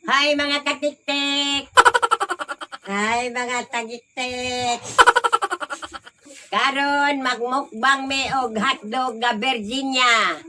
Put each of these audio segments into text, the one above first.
Hi mga katiktik! Hi mga tagiktik! Karon magmukbang me og hotdog nga Virginia.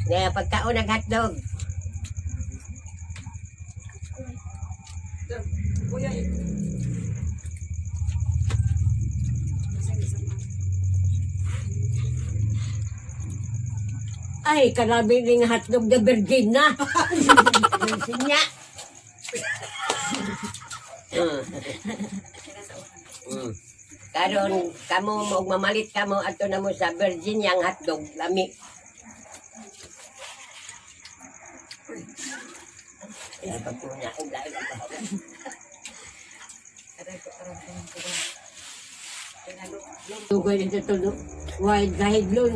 Nga pagkaon ng hotdog. Ay, kalabi ng hotdog na Virginia. Virginia. Karon kamo mo mamalit kamo ato na mo sa Virginia ang hotdog lami. Ay, pagkuha ang dahil ang bahawan. Tugay nito tulog. Wide kahit lun.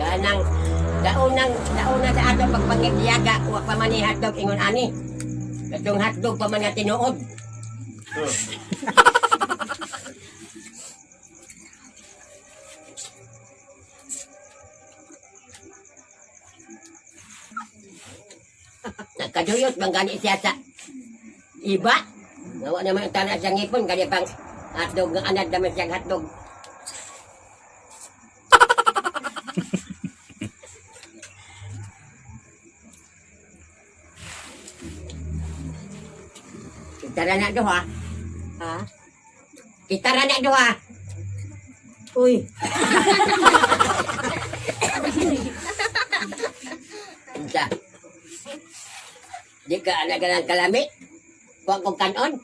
Ganang daunang sa atong pagpangityaga wa pa man ni hotdog ingon ani. Katong hotdog pa man nga tinuod. Nagkaduyot bang gani siya sa iba. Nawa naman ang tanas sa ngipon kaya pang hotdog nga anad naman siyang hotdog. Kita na doha. Ha? Kita na doha. Uy. Isa. Di ka anagalan kalami? Huwag kong kanon.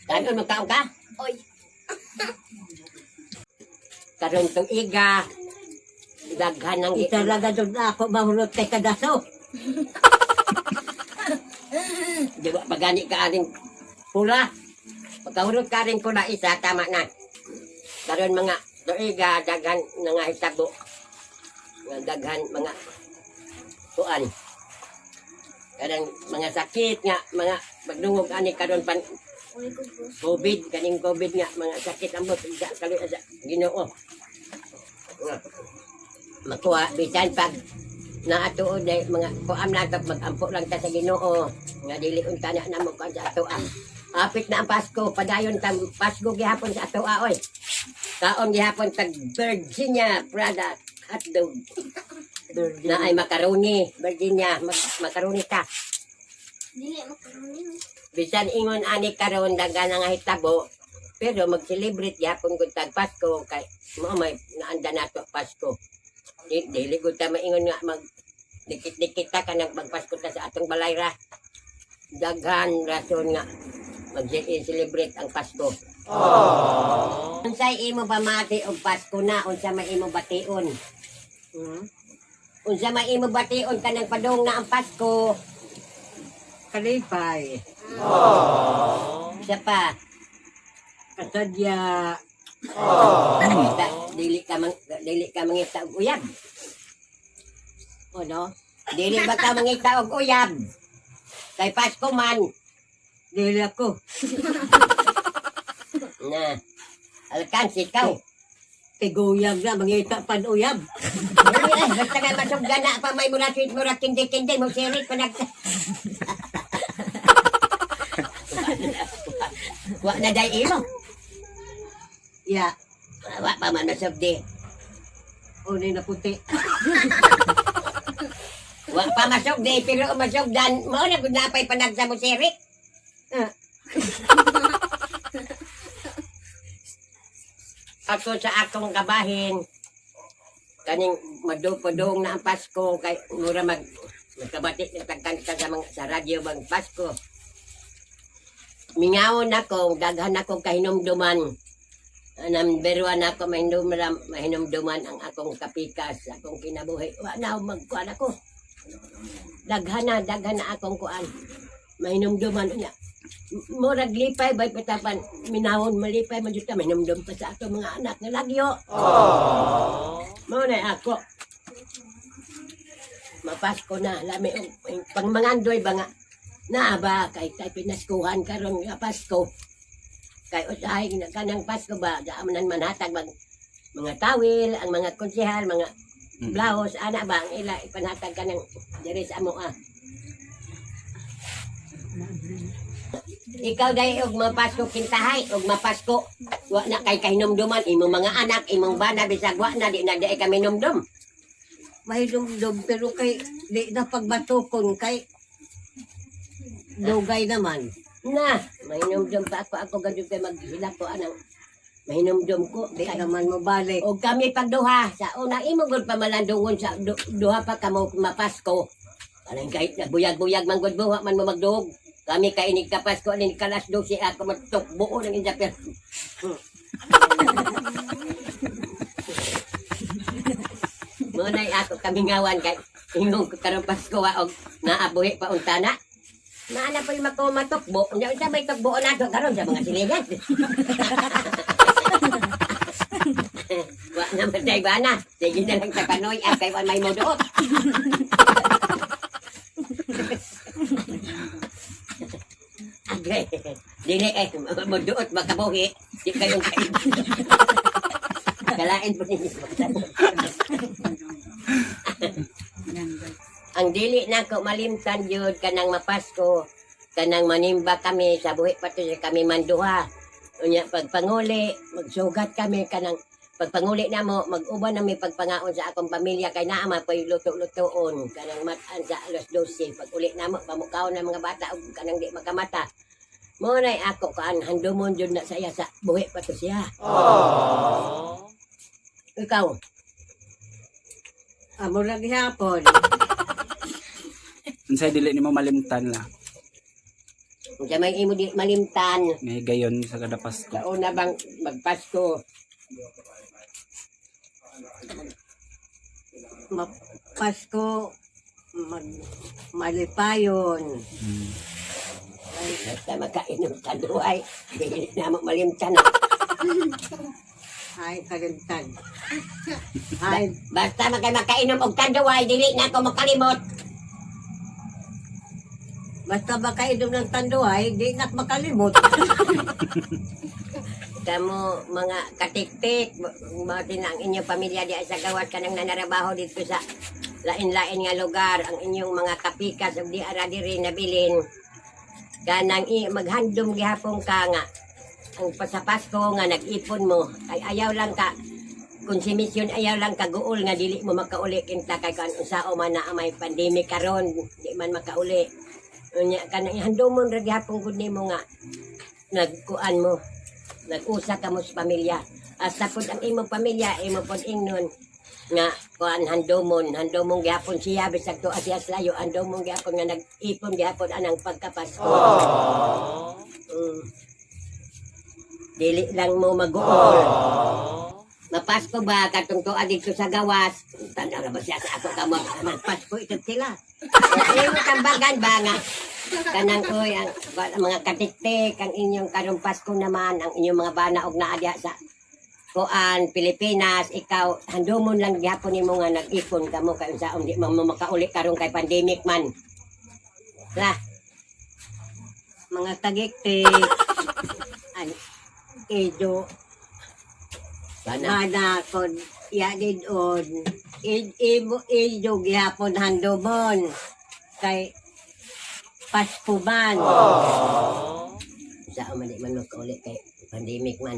Kanon magkaon ka? Oy. Karon tong iga. Daghan ng Italaga doon na ako mahulot kay kadaso. Di ba pagani ka aring pula? Pagkahulog ka rin pula isa, tama na. Karon mga tuiga, daghan nga hitabo. Daghan mga tuan. Karang mga sakit nga, mga magdungog ani karon pan COVID, kaning COVID nga, mga sakit ang bot, sa kali sa Ginoo. Nga, makuha, bisan pag naatuod ay mga kuam nato magampo lang ta sa Ginoo nga dili unta na mo kan sa ato. Apit na ang Pasko, padayon tang Pasko gihapon sa ato oy. Kaon gihapon tag Virginia product hotdog. Na ay macaroni, Virginia, macaroni ta. Dili makaroni. Bisan ingon ani karon daga nga hitabo, pero mag-celebrate gihapon gud tag Pasko kay mo may naanda nato Pasko. Dili gud ta maingon nga mag dikit-dikit ta kanang magpasko ta sa atong balay ra. Daghan rason nga mag-celebrate ang Pasko. Unsay imo pamati og Pasko na unsa may imo bation? Unsa may imo bation kanang padong na ang Pasko? Kalipay. Siya pa. Kasadya. Dili ka mangita og uyab. O no? Dili ba ka mangita og uyab? Kay Pasko man. Dili ako. Na. Alkansi ikaw. Tiguyag na, mangita pan uyab. Basta nga masugdan na pa may mula sweet mura kindi-kindi mo sirit pa nag... Wa na day ilo. Ya, Wa pa man masugdi. unay na puti. Wa pa masugdi pero masugdan mo na gud napay panagsa mo sirit. Ako sa akong kabahin kaning madupodong na ang Pasko kay mura nagkabati ng tagkanta sa mga sa radyo bang Pasko. Mingawon ako, daghan ako kahinumduman. Number 1 ako mahinumduman ang akong kapikas, akong kinabuhi. Wa na magkuan ako. Daghan na akong kuan. Mahinumduman niya. Murag lipay bay patapan minahon malipay man jud ta mahinumdum pa sa ato mga anak nga lagyo. Mo na ako. Mapasko na lami pang mangandoy ba nga na ba kay pinaskuhan karon nga Pasko. Kay usahay na kanang Pasko ba daaman manhatag mga tawil ang mga konsehal mga blouse ana ba ang ila ipanhatag kanang diri sa amo Ikaw dai og mapasko kintahay og mapasko wa na kay kahinumduman imong mga anak imong bana bisag wa na di na di kami numdum. Mahilumdum pero kay di na pagbatukon kay dugay naman. Na, mahinumdum pa ako gadyo kay maghilak ko anang mahinumdum ko Di naman mabalik. og kami pagduha sa una imo gud pamalandungon sa duha pa kamo mapasko. Kanang kahit nagbuyag-buyag man gud buha man mo magduhog. Kami kay inig kapasko ani kalas 12 ako magtukbuo ng injapir. Munay ako kami ngawan kay ingong karon Pasko wa og naabuhi pa untana. Naana pa yung matukbo. Nya sa may tukbo nato karon sa mga siligan. Wa na matay ba na. Sige na lang sa panoy at kay may moduot. Agay. Dili moduot makabuhi. Di kayong kain. Kalain po ninyo. Ang dili na ko malimtan yun kanang mapasko. Kanang manimba kami sa buhi pato sa kami manduha. Unya pagpanguli, magsugat kami kanang pagpanguli na mo, mag-uban na may pagpangaon sa akong pamilya kay naama pa yung luto-lutoon. Kanang matan sa alas 12. Pag uli na mo, pamukaw na mga bata o kanang di makamata. Munay ako kaan handumon yun na saya sa buhi pato siya. Ikaw, Amo lang hapon. Unsay dili nimo malimtan la. sa may imo di malimtan. Ngay gayon sa kada Pasko. Sa una bang magpasko. Pasko, malipayon. Basta magkainom sa duhay. Dili na mo malimtan. Ay, kalimtan. Ay, Basta magkainom og tanduay, dili na ako makalimot. Basta makainom ng tanduay, di nak makalimot. Kamu mga katiktik, din ang inyong pamilya di sa gawas ka nang nanarabaho dito sa lain-lain nga lugar, ang inyong mga kapikas ug di ara diri nabilin. Kanang maghandom gihapon ka nga ang sa Pasko nga nag-ipon mo ay ayaw lang ka konsumisyon, ayaw lang ka guol nga dili mo makauli kinta kay kan unsao man na may pandemic karon di man makauli. Unya kanang ihandomon ra gihapon gud nimo nga nagkuan mo nag-usa ka mo sa pamilya. Asa pud ang imong pamilya imo pud ingnon nga kuan handomon gihapon siya bisag to siya layo handomon gihapon nga nag-ipon gihapon anang pagkapasko. Dili lang mo mag-uol. Mapasko ba katong tuwa dito sa gawas? Tanda na ba siya sa ako ka magpasko ito sila. Ayaw mo tambagan ba nga? Kanang koy ang mga katiktik, ang inyong karong Pasko naman, ang inyong mga bana og naadya sa kuan Pilipinas, ikaw handumon lang gyapon nimo nga nag-ipon kamo kay unsa di mo makauli karon kay pandemic man. La, Mga tagiktik, an, edo, bana. mana kon yadid on, edo gihapon handomon. Kay Pasko man. Unsa man di man makauli kay pandemic man.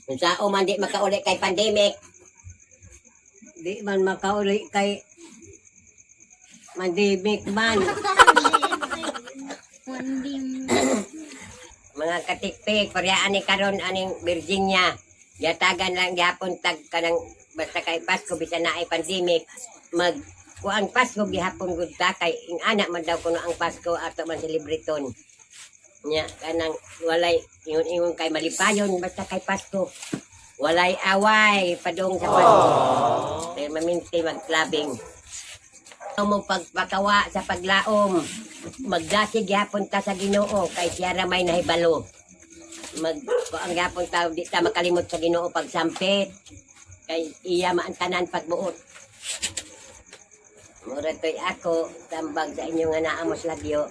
Unsa man di makauli kay pandemic. Di man makauli kay mandimik man. Mandim. Mga katiktik, paryaan ni karon aning Virginia. Yatagan lang gyapon tag kanang basta kay Pasko bisan na ay pandemic mag kuang Pasko gihapon gud ta kay ing anak man daw kuno ang Pasko ato man celebraton. Nya kanang walay ingon-ingon kay malipayon basta kay Pasko. Walay away padung sa Pasko. Kay maminti magklabing. Mo pagpakawa sa paglaom. Magdasig gihapon ta sa Ginoo kay siya ra may nahibalo. Ang gapon tao di ta makalimot sa Ginoo pagsampit kay iya man tanan pagbuot. Mura to'y ako tambag sa inyo nga naamos lagyo.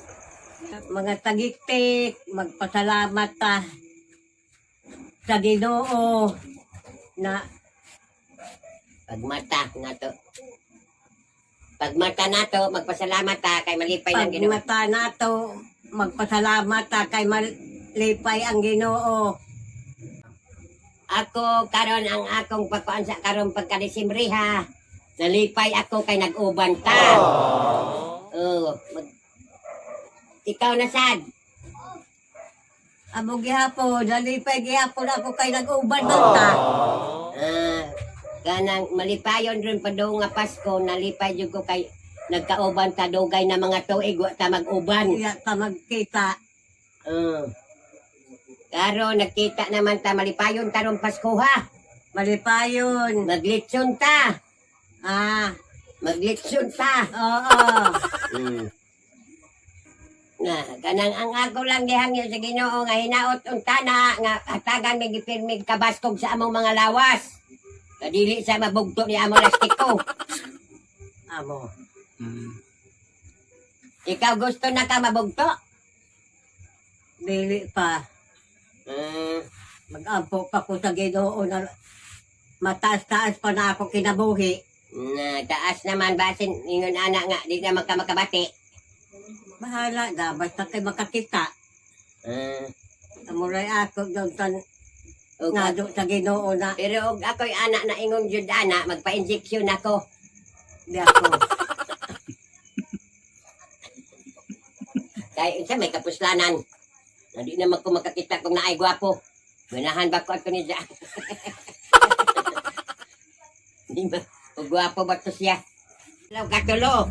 Mga tagiktik, magpasalamat ta sa Ginoo na Pagmata nato. Pagmata nato magpasalamat ta kay malipay lang Ginoo. pagmata nato, magpasalamat ta kay malipay ang Ginoo. Ako karon ang akong pagkuan sa karon pagka-Disyembre ha. Nalipay ako kay nag-uban ta. Ikaw na sad. Amo gihapon, nalipay gihapon ako kay nag-uban man ta. Kanang malipayon rin pa daw nga Pasko, nalipay jud ko kay nagkauban ta dugay na mga tuig wa ta mag-uban. Iya ta magkita. Karon nagkita naman ta malipayon tarong Pasko ha. Malipayon. Maglitsyon ta. Maglitsyon ta. Oo. Na kanang ang ako lang gihangyo sa Ginoo nga hinaot untana nga hatagan may gipirmig kabaskog sa among mga lawas. Kadili sa mabugto ni among lastiko. Amo. Ikaw gusto na ka mabugto? Dili pa. Mag-ampo pa ko sa Ginoo na mataas-taas pa na ako kinabuhi. Na taas naman basin ingon ana nga di na makabati. Bahala na, basta kayo makakita. Amuray ako doon nga doon sa Ginoo na Pero og ako'y anak na ingon jud ana magpa-injection ako. di ako. Kay isa may kapuslanan. Na di naman ko makakita kung naay gwapo. Manahan ba ko ato ni Jack? Di ba? O gwapo ba to siya? Law katulo.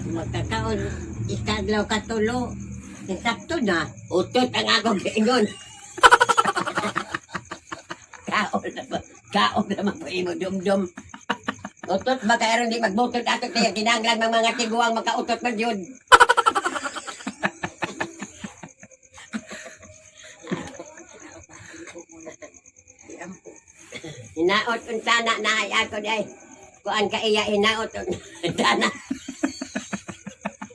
Magkakaon, ikadlaw katulo. Sakto na. Utot ang akong giingon. Kaon naman po imo dum-dum. Utot ba kaya rin di magbutot ato kaya kinanglan mga tiguang makautot man yun. Hinaot untana na ay ako day. Kuan ka iya hinaot untana.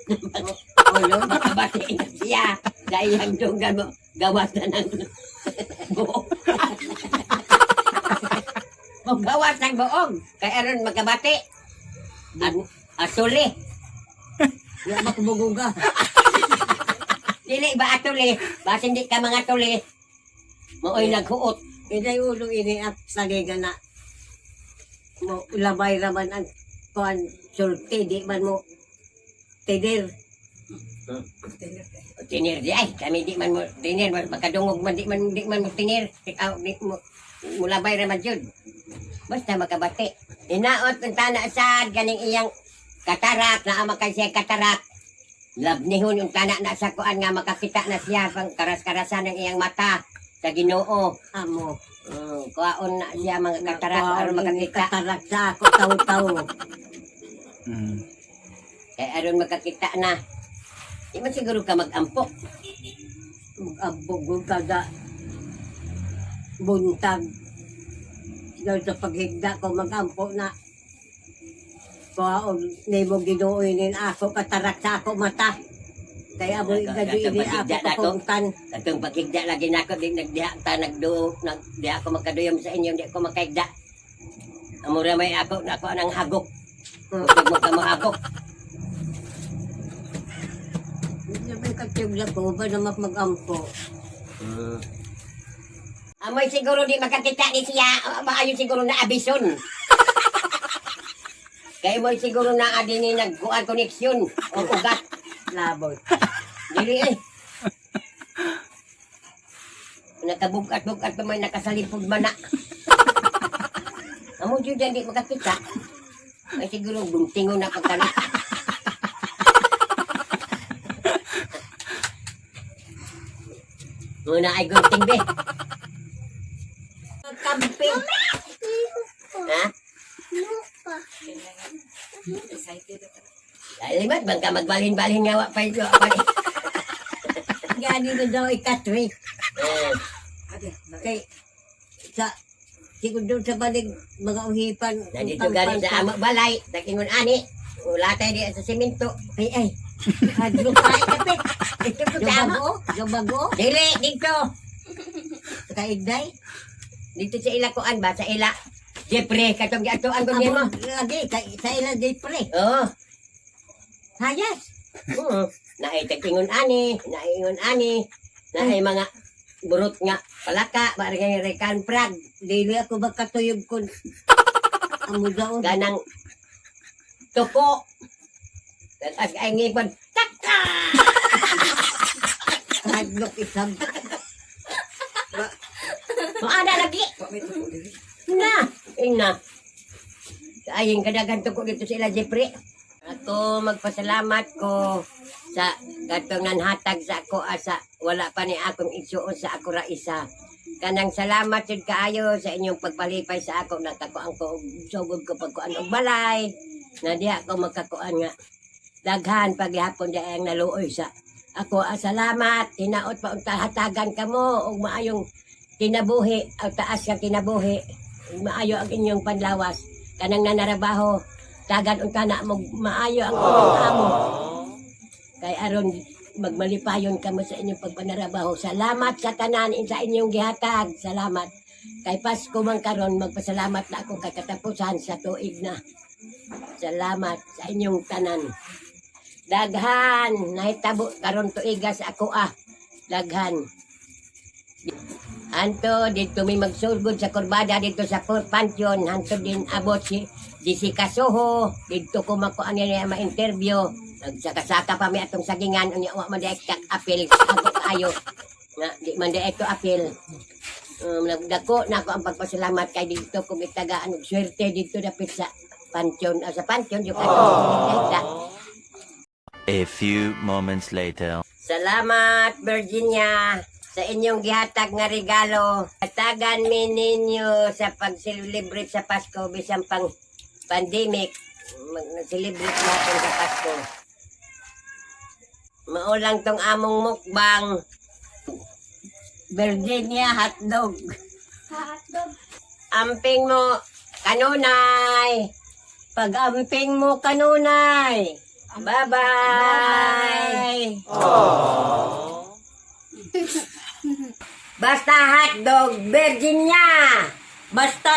Ulo. Makabatiin na siya. Dahil ang dugan mo, gawas na ng buong. Gawas ng buong. Kaya ron magkabati. Atuli. Di makabuguga. Dili ba atuli? Basta hindi ka mga tuli. Mooy naghuot. Inay ulo ini at sagiga na mo labay raman ang kuan sulti di man mo tidir. Tinir di ay. Kami di man mo tinir. Makadungog man di man mo tinir. Di mo mulabay raman yun. Basta makabati. Inaot ng tana sad ganing iyang katarak na ama kay siya katarak. Labnihon yung tana na sa kuan nga makakita na siya pang karas-karasan ng iyang mata sa Ginoo. Amo. Kuaon na siya mga katarak aron makakita. Katarak sa ako taw-taw. Kaya aron makakita na. Di man siguro ka mag-ampok. Mag-abog kada buntag. Dahil sa paghigda ko mag-ampo na kuhaon ni mo ginuoinin ako katarak sa ako mata. Kaya mo gadi ini ako kapuntan. Katong pagigda lagi na ako, di nagdiha ta di ako makaduyom sa inyo, di ako makaigda. Amura may ako anang hagok. Huwag mo ka mahagok. Sabi katiyog ko ba naman mag-ampo? Amoy siguro di makakita ni siya, maayon siguro na abison. Kaya mo siguro na adini nagkuhan koneksyon o ugat. Laboy. Dili eh. Nakabugat-bugat pa may nakasalipod man na. Amo dyan di makakita. Ay siguro buntingon na pagkalit. Muna ay gunting be. Camping. Ha? Lupa. Limat bang ka magbalhin-balhin nga wa pa ito. Apa ni? Gani na daw ikatri. Eh, Kay sa siguro doon sa balig mga uhipan. nandito gani sa amo balay. Takingon ani. Wala tayo di sa simento. Ay. Hadlo pa kapit. Ito po sa amo. Gabago. Dili, dito. Kaigday. Dito sa ila kuan ba? Sa ila. Jeffrey, katong giato ang gawin mo. Lagi sa ilang day pre. Oo. Hayas. Oo. Naitagtingon ani. Naingon ani. Naay mga burot nga palaka. Barangay rekan prag. Dili ako makatuyog kun. Amo daw. Ganang tuko. At ay ngipon. Taka! Hadlo isang. Maada lagi. Na. Ina. Aying kadagan tuko dito sila Jeffrey. Ako magpasalamat ko sa katong nanhatag sa ako asa wala pa ni akong igsuon sa ako ra isa. Kanang salamat jud kaayo sa inyong pagpalipay sa ako nakakuan ko og sugod ko pagkuan og balay. Na diha ko magkakuan nga daghan paghapon di ang naluoy sa ako. Salamat tinaot pa unta hatagan kamo og maayong kinabuhi ang taas ka kinabuhi. Maayo ang inyong panlawas kanang nanarabaho dagan unta na mo maayo ang amo kay aron magmalipayon kamo sa inyong pagpanarabaho. Salamat sa tanan sa inyong gihatag. Salamat kay Pasko man karon magpasalamat na ako kay katapusan sa tuig na. Salamat sa inyong tanan. Daghan nahitabo karon tuiga sa ako daghan. Anto dito may magsulgod sa kurbada dito sa pansyon. Anto din abot si Jessica Soho. Dito ko makuan niya ma-interview. Nagsaka-saka pa may atong sagingan. Unya wa man di apil ako kayo. Na di man di ito apil. Nagdako na ako ang pagpasalamat kay dito ko itagaan og swerte dito dapit sa pansyon. Sa pansyon yung A few moments later. Salamat Virginia sa inyong gihatag nga regalo. Hatagan mi ninyo sa pag-celebrate sa Pasko bisan pang pandemic. Mag-celebrate natin sa Pasko. Maulang tong among mukbang. Virginia hotdog. Hotdog. Amping mo kanunay. Pag amping mo kanunay. Bye-bye! Basta hotdog, Virginia! Basta